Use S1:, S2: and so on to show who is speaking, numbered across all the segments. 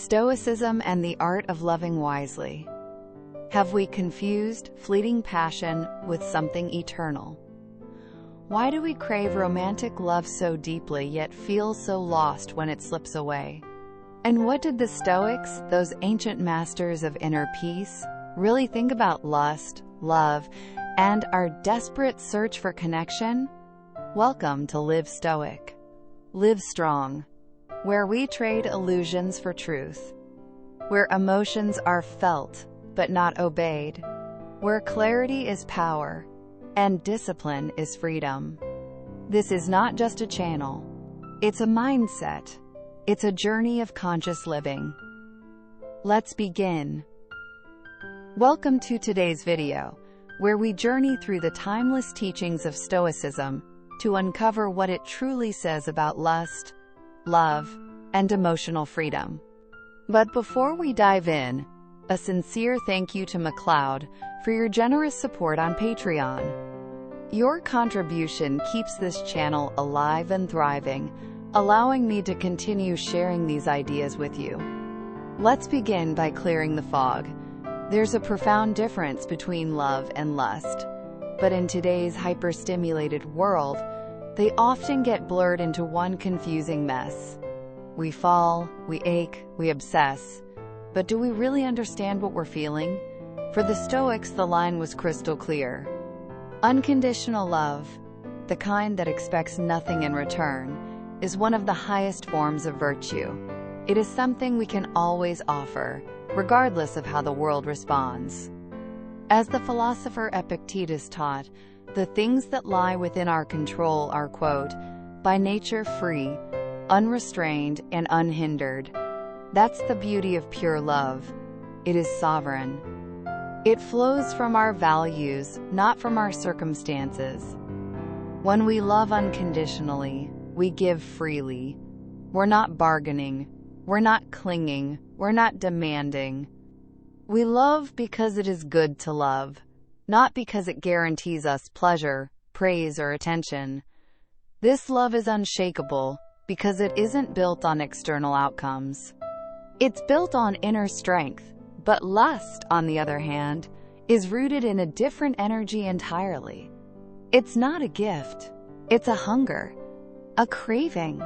S1: Stoicism and the art of loving wisely. Have we confused fleeting passion with something eternal? Why do we crave romantic love so deeply yet feel so lost when it slips away? And what did the Stoics, those ancient masters of inner peace, really think about lust, love, and our desperate search for connection? Welcome to Live Stoic. Live strong, where we trade illusions for truth, where emotions are felt but not obeyed, where clarity is power and discipline is freedom. This is not just a channel, it's a mindset. It's a journey of conscious living. Let's begin. Welcome to today's video, where we journey through the timeless teachings of Stoicism to uncover what it truly says about lust, love, and emotional freedom. But before we dive in, a sincere thank you to McLeod for your generous support on Patreon. Your contribution keeps this channel alive and thriving, allowing me to continue sharing these ideas with you. Let's begin by clearing the fog. There's a profound difference between love and lust, but in today's hyperstimulated world, they often get blurred into one confusing mess. We fall, we ache, we obsess, but do we really understand what we're feeling? For the Stoics, the line was crystal clear. Unconditional love, the kind that expects nothing in return, is one of the highest forms of virtue. It is something we can always offer, regardless of how the world responds. As the philosopher Epictetus taught, the things that lie within our control are, quote, by nature free, unrestrained, and unhindered. That's the beauty of pure love. It is sovereign. It flows from our values, not from our circumstances. When we love unconditionally, we give freely. We're not bargaining. We're not clinging. We're not demanding. We love because it is good to love, not because it guarantees us pleasure, praise, or attention. This love is unshakable because it isn't built on external outcomes. It's built on inner strength, but lust, on the other hand, is rooted in a different energy entirely. It's not a gift. It's a hunger. A craving,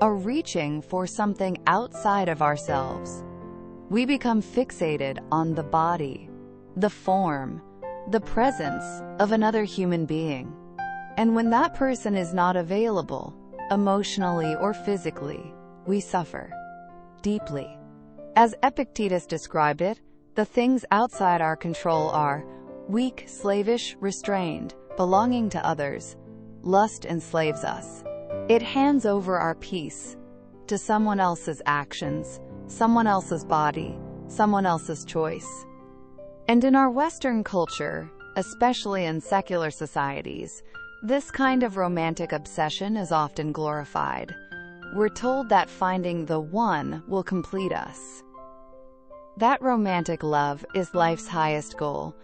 S1: a reaching for something outside of ourselves. We become fixated on the body, the form, the presence of another human being. And when that person is not available, emotionally or physically, we suffer deeply. As Epictetus described it, the things outside our control are weak, slavish, restrained, belonging to others. Lust enslaves us. It hands over our peace to someone else's actions, someone else's body, someone else's choice. And in our Western culture, especially in secular societies, this kind of romantic obsession is often glorified. We're told that finding the one will complete us. That romantic love is life's highest goal.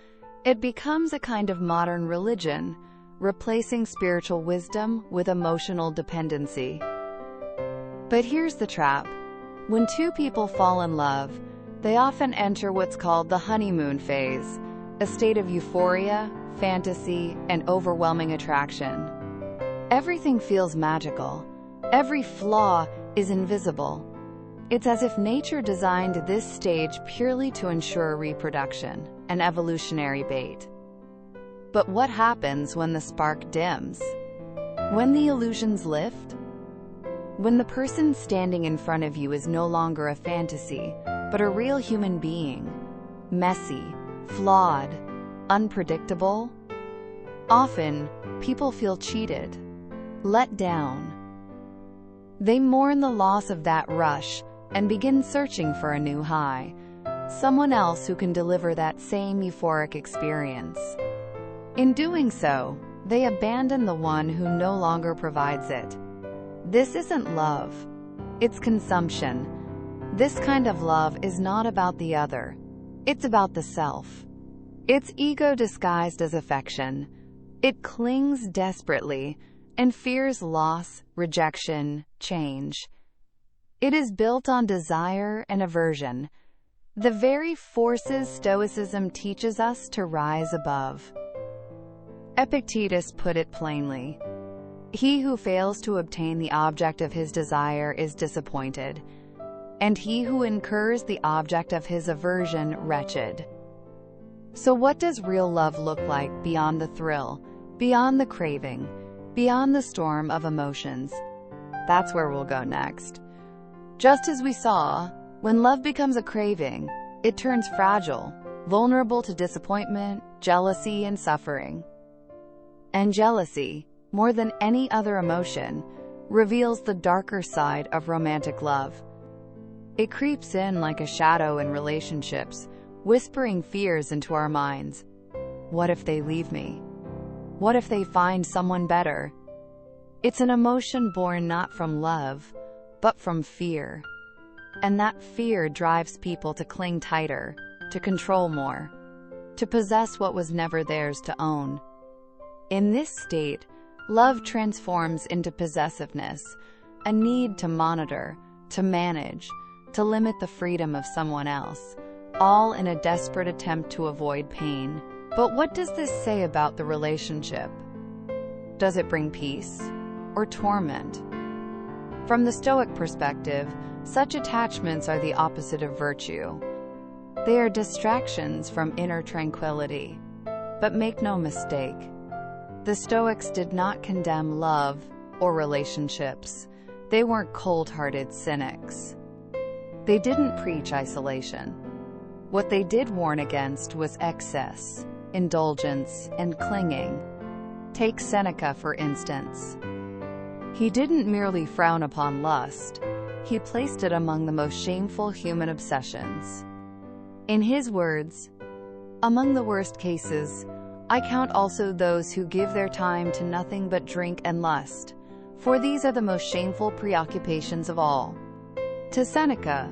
S1: It becomes a kind of modern religion, replacing spiritual wisdom with emotional dependency. But here's the trap. When two people fall in love, they often enter what's called the honeymoon phase, a state of euphoria, fantasy, and overwhelming attraction. Everything feels magical. Every flaw is invisible. It's as if nature designed this stage purely to ensure reproduction, an evolutionary bait. But what happens when the spark dims? When the illusions lift? When the person standing in front of you is no longer a fantasy, but a real human being, messy, flawed, unpredictable? Often, people feel cheated, let down. They mourn the loss of that rush and begin searching for a new high, someone else who can deliver that same euphoric experience. In doing so, they abandon the one who no longer provides it. This isn't love. It's consumption. This kind of love is not about the other. It's about the self. It's ego disguised as affection. It clings desperately and fears loss, rejection, change. It is built on desire and aversion, the very forces Stoicism teaches us to rise above. Epictetus put it plainly: "He who fails to obtain the object of his desire is disappointed, and he who incurs the object of his aversion wretched." So what does real love look like beyond the thrill, beyond the craving, beyond the storm of emotions? That's where we'll go next. Just as we saw, when love becomes a craving, it turns fragile, vulnerable to disappointment, jealousy, and suffering. And jealousy, more than any other emotion, reveals the darker side of romantic love. It creeps in like a shadow in relationships, whispering fears into our minds. What if they leave me? What if they find someone better? It's an emotion born not from love, but from fear. And that fear drives people to cling tighter, to control more, to possess what was never theirs to own. In this state, love transforms into possessiveness, a need to monitor, to manage, to limit the freedom of someone else, all in a desperate attempt to avoid pain. But what does this say about the relationship? Does it bring peace or torment? From the Stoic perspective, such attachments are the opposite of virtue. They are distractions from inner tranquility. But make no mistake, the Stoics did not condemn love or relationships. They weren't cold-hearted cynics. They didn't preach isolation. What they did warn against was excess, indulgence, and clinging. Take Seneca, for instance. He didn't merely frown upon lust, he placed it among the most shameful human obsessions. In his words, "Among the worst cases, I count also those who give their time to nothing but drink and lust, for these are the most shameful preoccupations of all." To Seneca,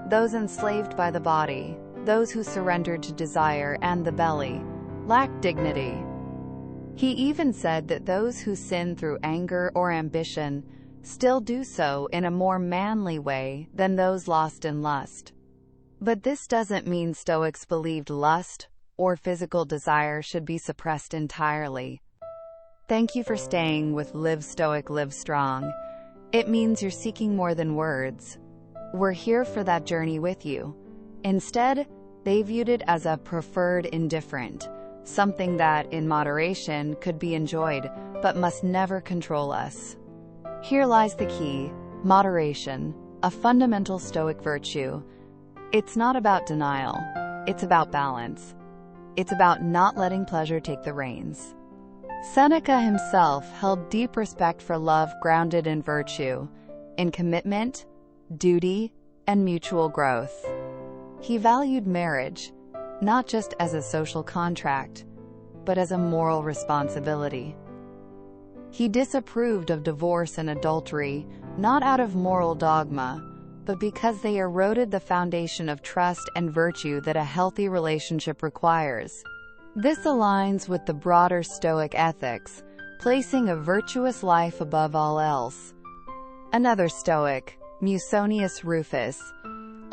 S1: those enslaved by the body, those who surrendered to desire and the belly, lacked dignity. He even said that those who sin through anger or ambition still do so in a more manly way than those lost in lust. But this doesn't mean Stoics believed lust or physical desire should be suppressed entirely. Thank you for staying with Live Stoic, Live Strong. It means you're seeking more than words. We're here for that journey with you. Instead, they viewed it as a preferred indifferent, something that, in moderation, could be enjoyed, but must never control us. Here lies the key: moderation, a fundamental Stoic virtue. It's not about denial, it's about balance. It's about not letting pleasure take the reins. Seneca himself held deep respect for love grounded in virtue, in commitment, duty, and mutual growth. He valued marriage, not just as a social contract, but as a moral responsibility. He disapproved of divorce and adultery, not out of moral dogma, but because they eroded the foundation of trust and virtue that a healthy relationship requires. This aligns with the broader Stoic ethics, placing a virtuous life above all else. Another Stoic, Musonius Rufus,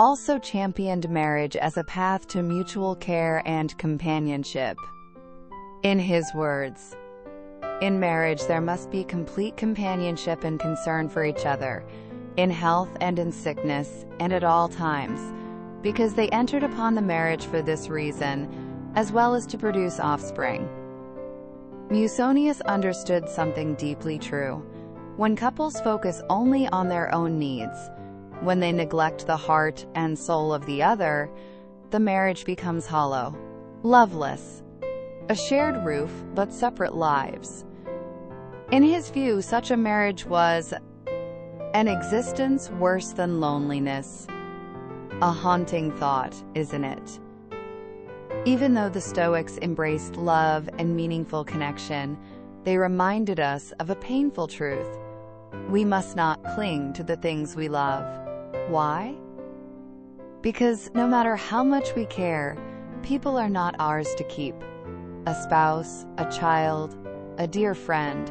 S1: also championed marriage as a path to mutual care and companionship. In his words, "In marriage there must be complete companionship and concern for each other, in health and in sickness, and at all times, because they entered upon the marriage for this reason, as well as to produce offspring." Musonius understood something deeply true. When couples focus only on their own needs, when they neglect the heart and soul of the other, the marriage becomes hollow, loveless, a shared roof but separate lives. In his view, such a marriage was an existence worse than loneliness. A haunting thought, isn't it? Even though the Stoics embraced love and meaningful connection, they reminded us of a painful truth. We must not cling to the things we love. Why? Because no matter how much we care, people are not ours to keep. A spouse, a child, a dear friend,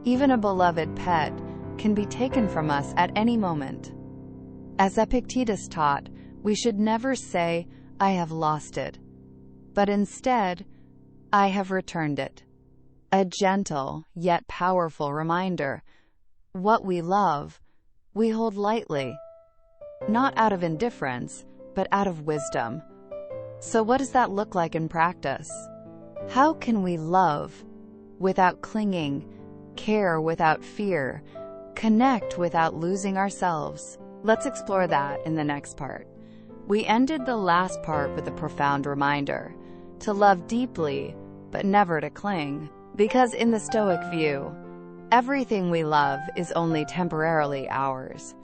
S1: even a beloved pet can be taken from us at any moment. As Epictetus taught, we should never say, "I have lost it," but instead, "I have returned it." A gentle, yet powerful reminder. What we love, we hold lightly, not out of indifference, but out of wisdom. So what does that look like in practice? How can we love without clinging, care without fear, connect without losing ourselves? Let's explore that in the next part. We ended the last part with a profound reminder to love deeply, but never to cling. Because in the Stoic view, everything we love is only temporarily ours.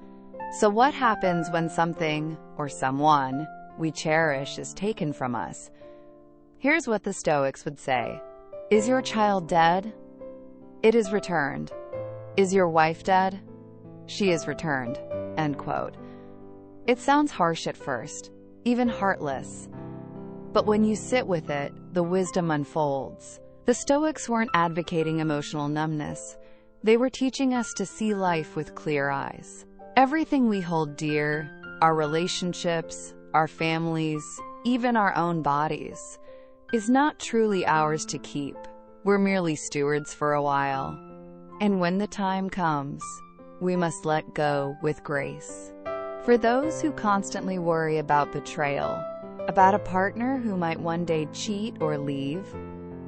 S1: So what happens when something, or someone, we cherish is taken from us? Here's what the Stoics would say. Is your child dead? It is returned. Is your wife dead? She is returned. End quote. It sounds harsh at first, even heartless. But when you sit with it, the wisdom unfolds. The Stoics weren't advocating emotional numbness. They were teaching us to see life with clear eyes. Everything we hold dear, our relationships, our families, even our own bodies, is not truly ours to keep. We're merely stewards for a while. And when the time comes, we must let go with grace. For those who constantly worry about betrayal, about a partner who might one day cheat or leave,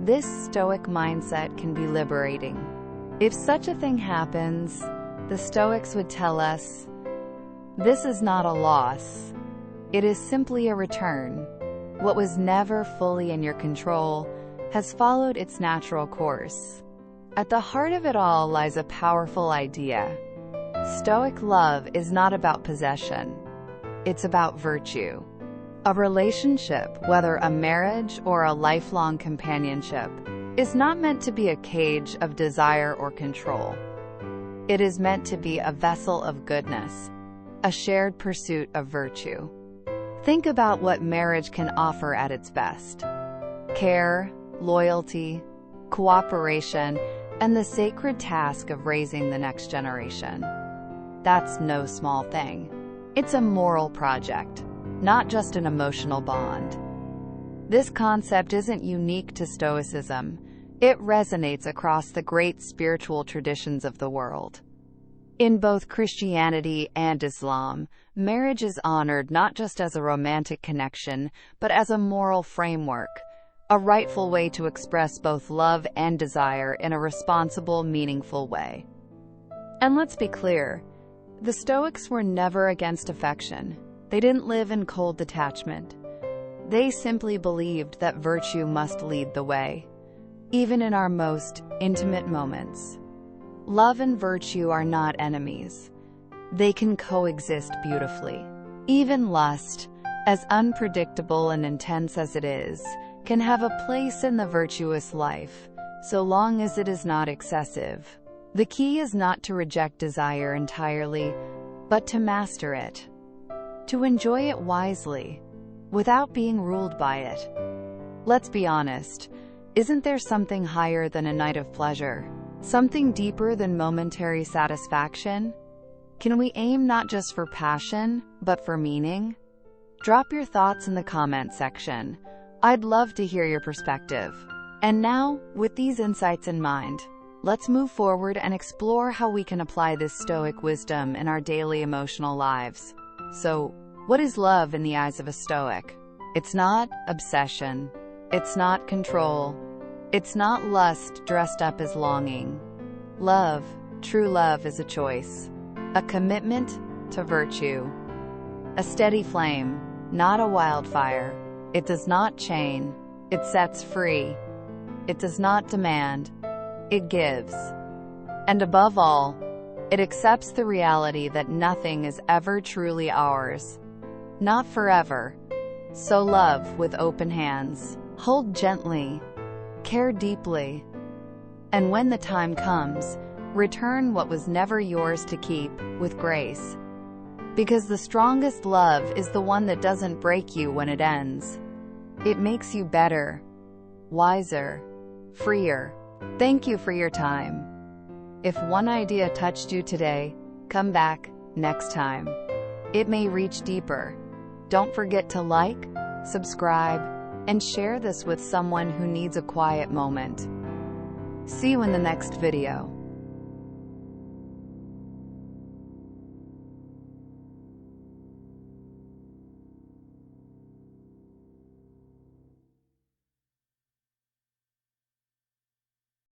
S1: this Stoic mindset can be liberating. If such a thing happens, the Stoics would tell us, this is not a loss. It is simply a return. What was never fully in your control has followed its natural course. At the heart of it all lies a powerful idea. Stoic love is not about possession. It's about virtue. A relationship, whether a marriage or a lifelong companionship, is not meant to be a cage of desire or control. It is meant to be a vessel of goodness, a shared pursuit of virtue. Think about what marriage can offer at its best. Care, loyalty, cooperation, and the sacred task of raising the next generation. That's no small thing. It's a moral project, not just an emotional bond. This concept isn't unique to Stoicism. It resonates across the great spiritual traditions of the world. In both Christianity and Islam, marriage is honored not just as a romantic connection, but as a moral framework, a rightful way to express both love and desire in a responsible, meaningful way. And let's be clear, the Stoics were never against affection. They didn't live in cold detachment. They simply believed that virtue must lead the way, even in our most intimate moments. Love and virtue are not enemies. They can coexist beautifully. Even lust, as unpredictable and intense as it is, can have a place in the virtuous life, so long as it is not excessive. The key is not to reject desire entirely, but to master it. To enjoy it wisely, without being ruled by it. Let's be honest, isn't there something higher than a night of pleasure? Something deeper than momentary satisfaction? Can we aim not just for passion, but for meaning? Drop your thoughts in the comment section. I'd love to hear your perspective. And now, with these insights in mind, let's move forward and explore how we can apply this Stoic wisdom in our daily emotional lives. So, what is love in the eyes of a Stoic? It's not obsession. It's not control. It's not lust dressed up as longing. Love, true love, is a choice, a commitment to virtue, a steady flame, not a wildfire. It does not chain. It sets free. It does not demand. It gives. And above all, it accepts the reality that nothing is ever truly ours. Not forever. So love with open hands. Hold gently. Care deeply. And when the time comes, return what was never yours to keep, with grace. Because the strongest love is the one that doesn't break you when it ends. It makes you better, wiser, freer. Thank you for your time. If one idea touched you today, come back next time. it may reach deeper. Don't forget to like, subscribe, and share this with someone who needs a quiet moment. See you in the next video.